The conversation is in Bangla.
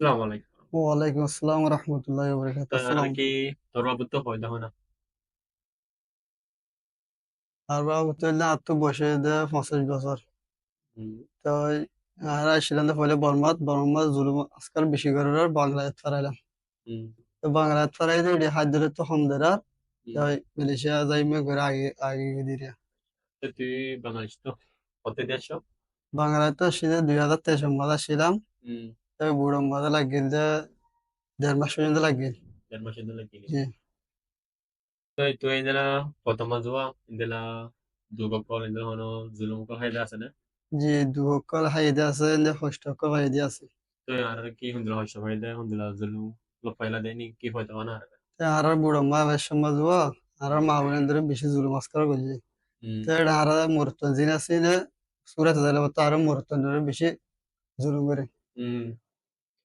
আসসালামু আলাইকুম। ওয়ালাইকুম আসসালাম রহমতুল্লাহ বরকাত তো আর আসসালাম। কি ধর্মবুদ্ধ হইলে হয় না। আর বাবু তাইলে আর তো বসে দে 25 বছর। হুম, তো আর আইছিলাম তো পরে বর্মাত জুলুম আজকাল বেশি করে আর বাংলায় ফারাইলাম। হুম, তো বাংলায় ফারাই দিয়ে হাত ধরে তো হম ধরা তো হুম। মালয়েশিয়া যাই মে করে আগে আগে দিয়ে তো তুই বাংলাদেশ তো হতে দেশ। বাংলায় তো আসলে 2023 মাসে ছিলাম। হুম, তো বুড়ো মাঝে লাগিয়ে দে 1.5 মাস পর্যন্ত লাগিয়ে। 1.5 মাস ধরে গেলি। জি তো তুই ইন্দলা প্রথম যোৱা ইন্দলা যুগকল ইন্দলা হনো জুলুমকল হাইদা আছে না। জি দুঃখল হাইদে আছে কষ্টকল হাইদে আছে। তো আর কি হুন্দলা হইছ হাইদা হুন্দলা জুলুম লফাইলা দেনি কি হইতো না আর। তো আর বুড়ো মা বেশ সমাজ আর মা বোনের ধরে বেশি জুলুম আজকাল করছে। হুম, তো এটা আর মুরতজিন আছে না সুরাত জালে তো আরো মুরতজিনের বেশি জুলুম করে। হুম।